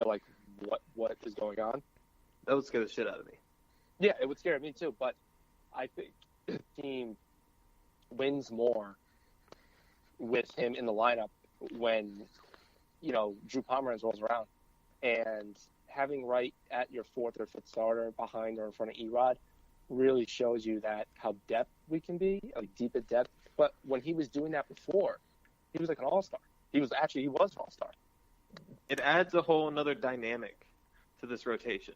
like what is going on. That would scare the shit out of me. Yeah, it would scare me too. But I think the team wins more with him in the lineup when, Drew Pomeranz rolls around. And having Wright at your fourth or fifth starter behind or in front of Erod really shows you that how depth we can be, like deep at depth. But when he was doing that before, he was like an all-star. He was an all-star. It adds a whole another dynamic to this rotation.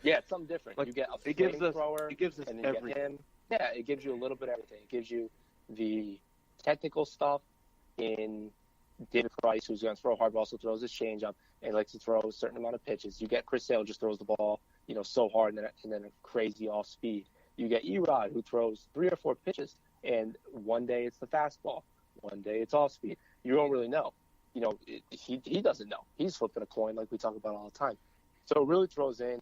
Yeah, it's something different. Like, you get a flamethrower. It gives us and everything. Get him. Yeah, it gives you a little bit of everything. It gives you the technical stuff in David Price, who's going to throw hard, but also throws his changeup and likes to throw a certain amount of pitches. You get Chris Sale, just throws the ball, so hard and then a crazy off speed. You get Erod, who throws 3 or 4 pitches, and one day it's the fastball, one day it's off speed. You don't really know. He doesn't know. He's flipping a coin like we talk about all the time. So it really throws in,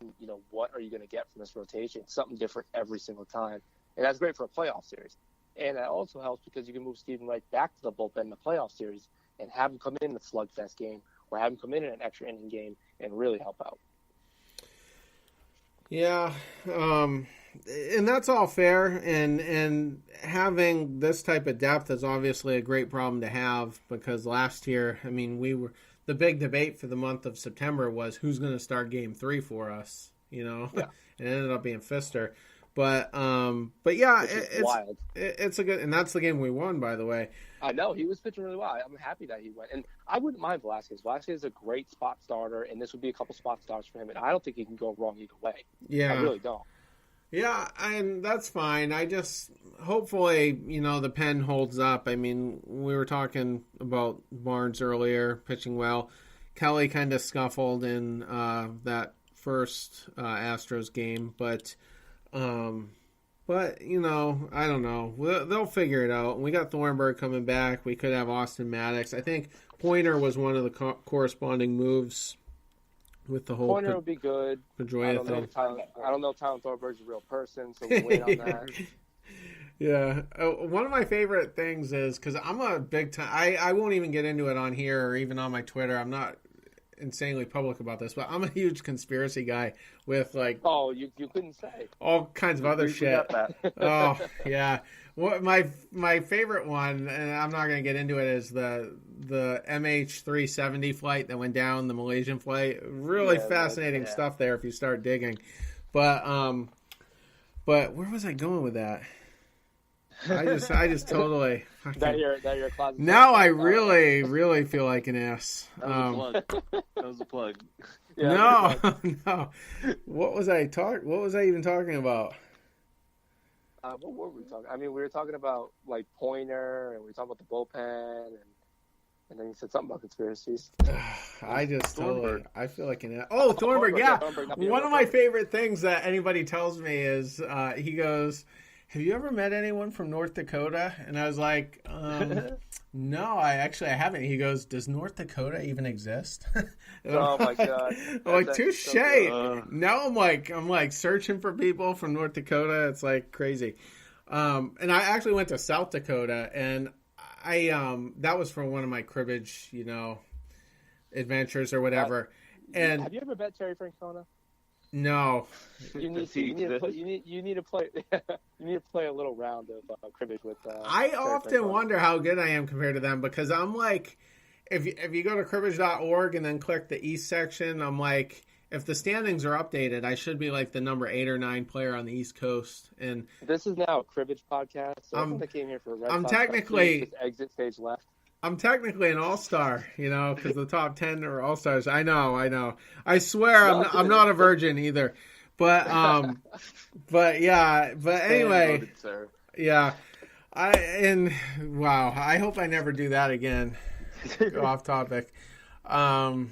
what are you going to get from this rotation? Something different every single time. And that's great for a playoff series. And that also helps because you can move Stephen Wright back to the bullpen in the playoff series and have him come in the slugfest game or have him come in an extra inning game and really help out. Yeah, and that's all fair. And having this type of depth is obviously a great problem to have because last year, the big debate for the month of September was who's going to start Game 3 for us. Yeah. And it ended up being Pfister. But yeah, it's wild. It's a good, and that's the game we won, by the way. I know he was pitching really well. I'm happy that he went, and I wouldn't mind Velasquez. Velasquez is a great spot starter, and this would be a couple spot starts for him. And I don't think he can go wrong either way. Yeah, I really don't. Yeah, and that's fine. I just hopefully the pen holds up. We were talking about Barnes earlier, pitching well. Kelly kind of scuffled in that first Astros game, but I don't know. They'll figure it out. We got Thornburg coming back. We could have Austin Maddox. I think Pointer was one of the corresponding moves with the whole Pointer would be good. Pedroia thing. I don't know if Tyler Thornburg's a real person, so we'll wait on that. Yeah. One of my favorite things is, because I'm a big time, I won't even get into it on here or even on my Twitter. I'm not insanely public about this, but I'm a huge conspiracy guy with you couldn't say all kinds of other shit. Oh yeah. What my favorite one, and I'm not going to get into it, is the MH370 flight that went down, the Malaysian flight. Really fascinating stuff there if you start digging. But where was I going with that? I just totally. That your closet. Now I really feel like an ass. That was a plug. Yeah, no. What was I even talking about? What were we talking? We were talking about Pointer, and we were talking about the bullpen, and then you said something about conspiracies. I feel like an ass. Oh, Thornburg, yeah. One of my favorite things that anybody tells me is he goes, "Have you ever met anyone from North Dakota?" And I was like, "No, I haven't." He goes, "Does North Dakota even exist?" Oh my god! I'm like, touche. So now I'm like searching for people from North Dakota. It's like crazy. And I actually went to South Dakota, and I that was for one of my cribbage, adventures or whatever. And have you ever met Terry Francona? No. You need to play a little round of cribbage with. I often wonder how good I am compared to them, because I'm like, if you go to cribbage.org and then click the East section, I'm like, if the standings are updated, I should be like the number 8 or 9 player on the East Coast. And this is now a cribbage podcast. So I came here for a Red I'm Sox technically exit stage left. I'm technically an all-star, because the top 10 are all-stars. I know. I swear I'm not a virgin either. But anyway, voted, sir. Yeah. I hope I never do that again. Go off topic. That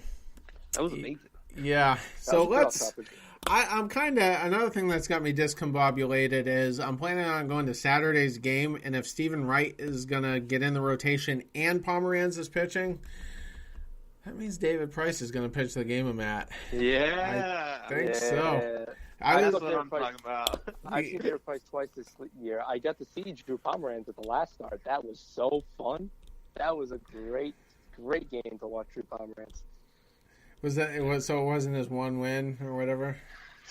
was amazing. Yeah. So I'm kind of, another thing that's got me discombobulated is I'm planning on going to Saturday's game, and if Stephen Wright is going to get in the rotation and Pomeranz is pitching, that means David Price is going to pitch the game I'm at. Yeah. I think so. That's what I'm talking about. I've seen David Price twice this year. I got to see Drew Pomeranz at the last start. That was so fun. That was a great game to watch Drew Pomeranz. So it wasn't his one win or whatever.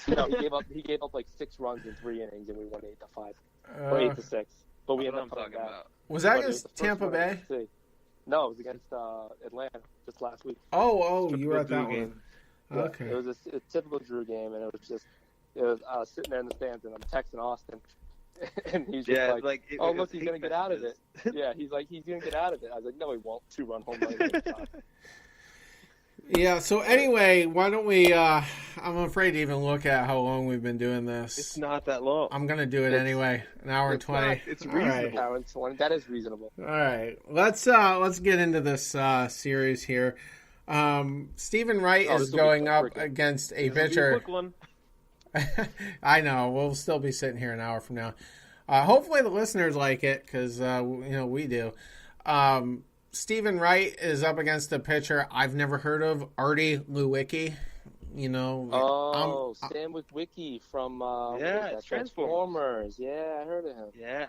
No, he gave up like 6 runs in 3 innings, and we won 8-5 or 8-6. But we ended up coming back. Was that against Tampa Bay? No, it was against Atlanta just last week. Oh, you were at that one. Yeah, okay. It was a typical Drew game, and it was sitting there in the stands, and I'm texting Austin, and he's just look, he's gonna get out of it. Yeah, he's gonna get out of it. I was like, no, he won't. 2-run home run. Yeah, so anyway, why don't we, I'm afraid to even look at how long we've been doing this. It's not that long. I'm going to do it anyway, an hour and 20. It's reasonable. Right. Hour and 20, that is reasonable. All right, let's get into this series here. Stephen Wright is going up against a pitcher. I know, we'll still be sitting here an hour from now. Hopefully the listeners like it, because, we do. Stephen Wright is up against a pitcher I've never heard of, Artie Lewicki. Sam Witwicky from Transformers. Yeah, I heard of him. Yeah.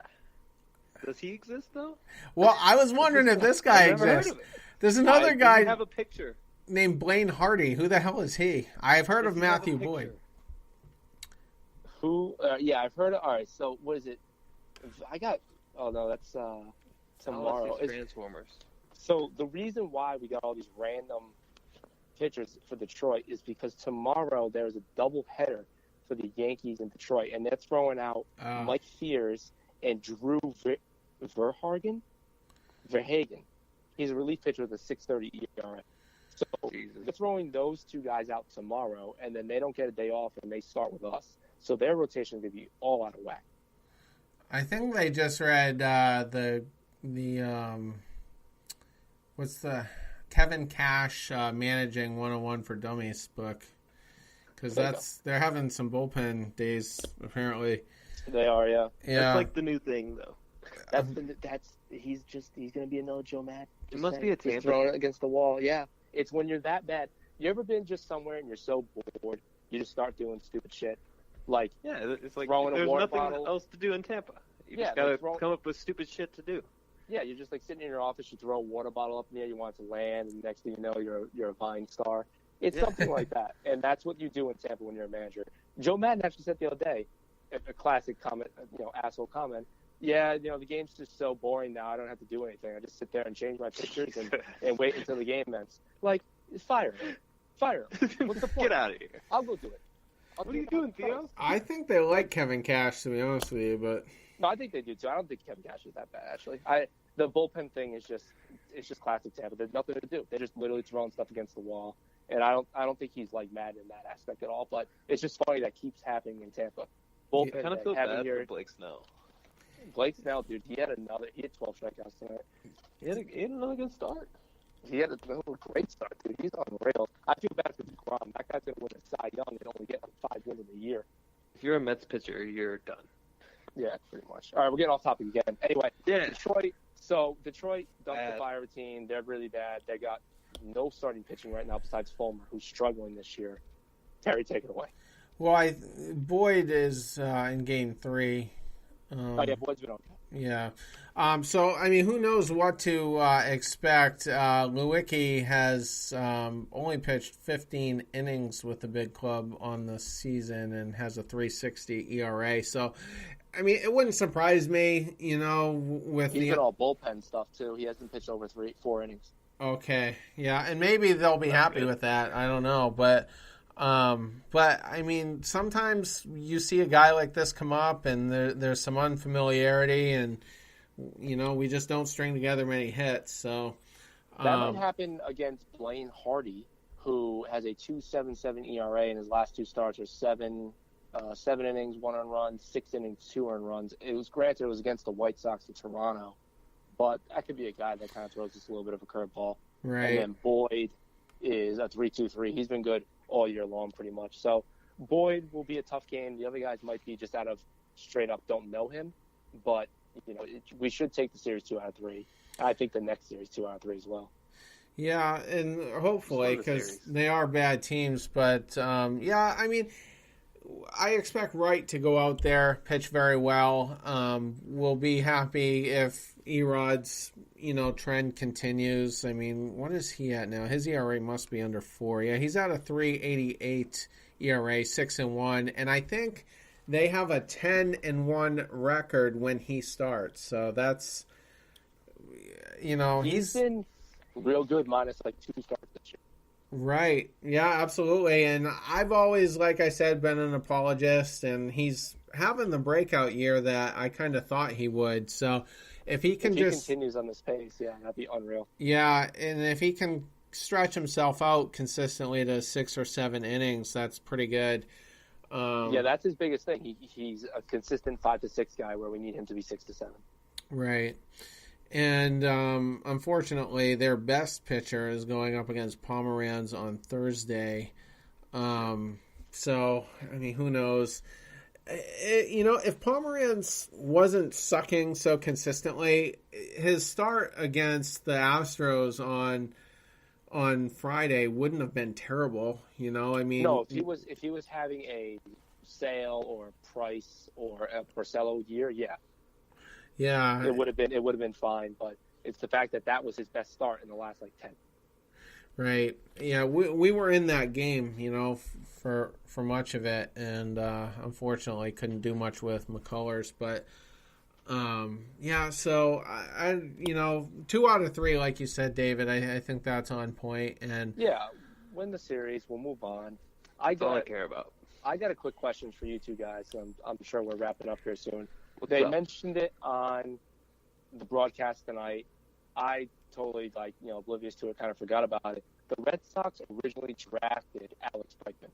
Does he exist though? Well, I was wondering if this guy exists. There's another guy. I have a picture named Blaine Hardy. Who the hell is he? I've heard of Matthew Boyd. Who? Yeah, I've heard of. All right, so what is it? That's tomorrow. Transformers. So the reason why we got all these random pitchers for Detroit is because tomorrow there's a doubleheader for the Yankees in Detroit, and they're throwing out Mike Fears and Drew Verhagen. He's a relief pitcher with a 6.30 ERA. So they're throwing those 2 guys out tomorrow, and then they don't get a day off, and they start with us. So their rotation is going to be all out of whack. I think they just read the what's the Kevin Cash managing 101 for Dummies book, because they're having some bullpen days apparently. They are, yeah. That's like the new thing though. He's gonna be another Joe Matt. It must be a Tampa throwing it against the wall. Yeah, it's when you're that bad. You ever been just somewhere and you're so bored, you just start doing stupid shit, like it's like throwing a water bottle. There's nothing else to do in Tampa. You just gotta come up with stupid shit to do. Yeah, you're just like sitting in your office, you throw a water bottle up in the air, you want it to land, and next thing you know, you're a Vine star. It's something like that, and that's what you do in Tampa when you're a manager. Joe Madden actually said the other day, a classic comment, asshole comment. Yeah, the game's just so boring now. I don't have to do anything. I just sit there and change my pictures and wait until the game ends. Like, fire him. What's the point? Get out of here. I'll go do it. What are you doing, Theo? I think they like Kevin Cash, to be honest with you, but no, I think they do too. I don't think Kevin Cash is that bad actually. The bullpen thing is just classic Tampa. There's nothing to do. They're just literally throwing stuff against the wall, and I don't think he's like mad in that aspect at all. But it's just funny that keeps happening in Tampa. Bullpen. I kind of feel bad for Blake Snell. Blake Snell, dude, he had 12 strikeouts tonight. He had another good start. He had a great start, dude. He's on the rails. I feel bad for DeGrom. That guy's gonna win a Cy Young and only get like 5 wins in a year. If you're a Mets pitcher, you're done. Yeah, pretty much. All right, we're getting off topic again. Anyway, Detroit. So Detroit dumped the fire routine. They're really bad. They got no starting pitching right now besides Fulmer, who's struggling this year. Terry, take it away. Well, Boyd is in Game 3. Boyd's been okay. Yeah. So, I mean, who knows what to expect. Lewicki has only pitched 15 innings with the big club on the season and has a 3.60 ERA. So, I mean, it wouldn't surprise me, with He's been all bullpen stuff, too. He hasn't pitched over 4 innings. Okay. Yeah, and maybe they'll be happy with that. I don't know. But I mean, sometimes you see a guy like this come up and there's some unfamiliarity and, we just don't string together many hits. So that might happen against Blaine Hardy, who has a 2.77 ERA in his last 2 starts, or 7 innings, 1 earned run, 6 innings, 2 earned runs. It was against the White Sox in Toronto, but that could be a guy that kind of throws just a little bit of a curveball. Right. And then Boyd is a 3.23. He's been good all year long, pretty much. So Boyd will be a tough game. The other guys might be just out of straight up don't know him, but we should take the series 2 out of 3. I think the next series 2 out of 3 as well. Yeah, and hopefully, because they are bad teams. But I mean, I expect Wright to go out there, pitch very well. We'll be happy if Erod's, trend continues. I mean, what is he at now? His ERA must be under 4. Yeah, he's at a 3.88 ERA, 6-1, and I think they have a 10-1 record when he starts. So that's, he's been real good minus like 2 starts this year. Right. Yeah, absolutely. And I've always, like I said, been an apologist, and he's having the breakout year that I kind of thought he would. So if he continues on this pace, yeah, that'd be unreal. Yeah, and if he can stretch himself out consistently to 6 or 7 innings, that's pretty good. Yeah, that's his biggest thing. He's a consistent 5 to 6 guy where we need him to be 6 to 7. Right. And unfortunately, their best pitcher is going up against Pomeranz on Thursday. So, I mean, who knows? If Pomeranz wasn't sucking so consistently, his start against the Astros on Friday wouldn't have been terrible. I mean, no, if he was having a Sale or Price or a Porcello year, yeah, it would have been fine. But it's the fact that was his best start in the last 10. Right. Yeah, we were in that game, for much of it, and unfortunately couldn't do much with McCullers. But so I 2 out of 3, like you said, David. I think that's on point. And yeah, win the series. We'll move on. That's all I care about. I got a quick question for you two guys. I'm sure we're wrapping up here soon. They mentioned it on the broadcast tonight. I totally, oblivious to it, kind of forgot about it. The Red Sox originally drafted Alex Bregman.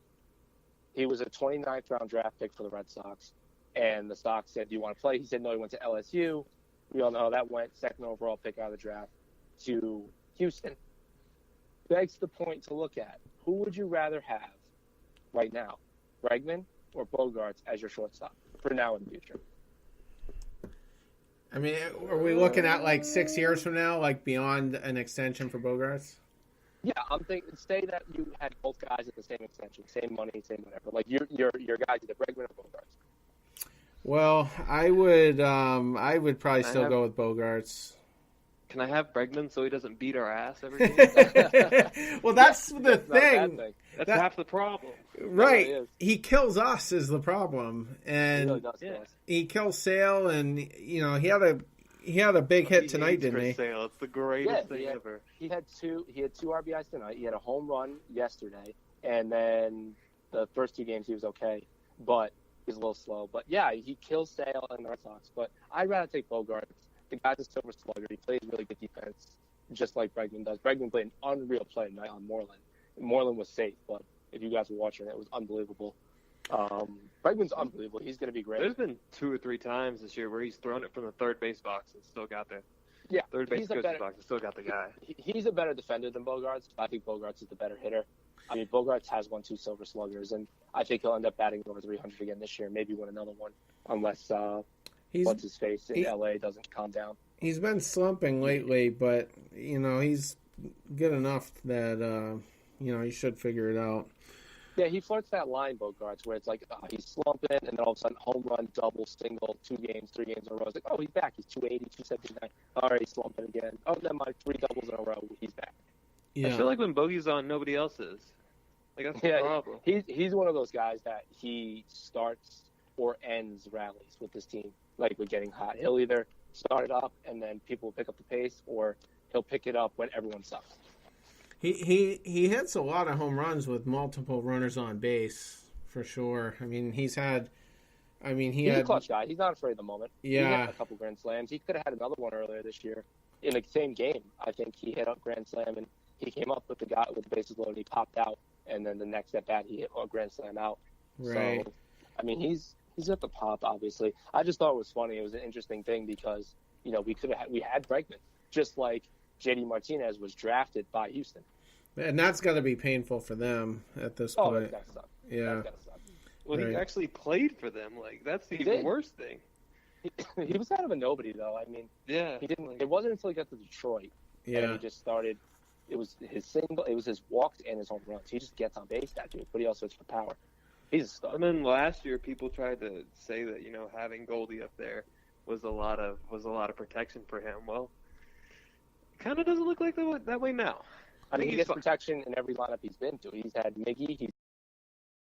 He was a 29th round draft pick for the Red Sox, and the Sox said, "Do you want to play?" He said, "No." He went to LSU. We all know how that went. 2nd overall pick out of the draft to Houston. Begs the point to look at. Who would you rather have right now, Bregman or Bogaerts as your shortstop for now and the future? I mean, are we looking at 6 years from now, beyond an extension for Bogaerts? Yeah, I'm thinking. Say that you had both guys at the same extension, same money, same whatever. Your guys either Bregman or Bogaerts. Well, I would probably still go with Bogaerts. Can I have Bregman so he doesn't beat our ass every game? Well, that's the thing. That's half the problem. Right. Really he kills us is the problem. And he really does. He kills Sale, and he had a big hit tonight, didn't he? Sale. It's the greatest thing ever. He had 2 RBIs tonight. He had a home run yesterday, and then the first 2 games he was okay, but he's a little slow. But yeah, he kills Sale and the Red Sox. But I'd rather take Bogaerts. The guy's a silver slugger. He plays really good defense, just like Bregman does. Bregman played an unreal play tonight on Moreland. Moreland was safe, but if you guys were watching, it was unbelievable. Bregman's unbelievable. He's going to be great. There's been 2 or 3 times this year where he's thrown it from the third base box and still got there. Yeah, third base coach's box and still got the guy. He's a better defender than Bogaerts. I think Bogaerts is the better hitter. I mean, Bogaerts has won 2 silver sluggers, and I think he'll end up batting over 300 again this year. Maybe win another one, unless what's his face in LA doesn't calm down. He's been slumping lately, but he's good enough that he should figure it out. Yeah, he flirts that line, Bogaerts, where it's he's slumping, and then all of a sudden, home run, double, single, 2 games, 3 games in a row. It's he's back. He's 280, 279. All right, he's slumping again. Oh, then my 3 doubles in a row. He's back. Yeah. I feel like when Bogey's on, nobody else is. That's the problem. He's one of those guys that he starts or ends rallies with his team. We're getting hot. He'll either start it up, and then people will pick up the pace, or he'll pick it up when everyone sucks. He hits a lot of home runs with multiple runners on base, for sure. I mean, he's a clutch guy. He's not afraid of the moment. Yeah. He had a couple grand slams. He could have had another one earlier this year in the same game. I think he hit a grand slam, and he came up with the guy with the bases loaded. He popped out, and then the next at bat he hit a grand slam out. Right. So, I mean, he's at the pop, obviously. I just thought it was funny. It was an interesting thing because we had Bregman, just like J.D. Martinez was drafted by Houston. And that's got to be painful for them at this point. Oh, that's got to suck. Yeah. That's got to suck. Well, he actually played for them. That's the even worse thing. He was kind of a nobody, though. I mean, yeah. He didn't. It wasn't until he got to Detroit. Yeah. And he just started. It was his single. It was his walks and his home runs. He just gets on base, that dude. But he also hits for power. He's a stud. And then last year, people tried to say that having Goldie up there was a lot of protection for him. Well, kind of doesn't look like that way now. I mean, he gets protection in every lineup he's been to. He's had Miggy, he's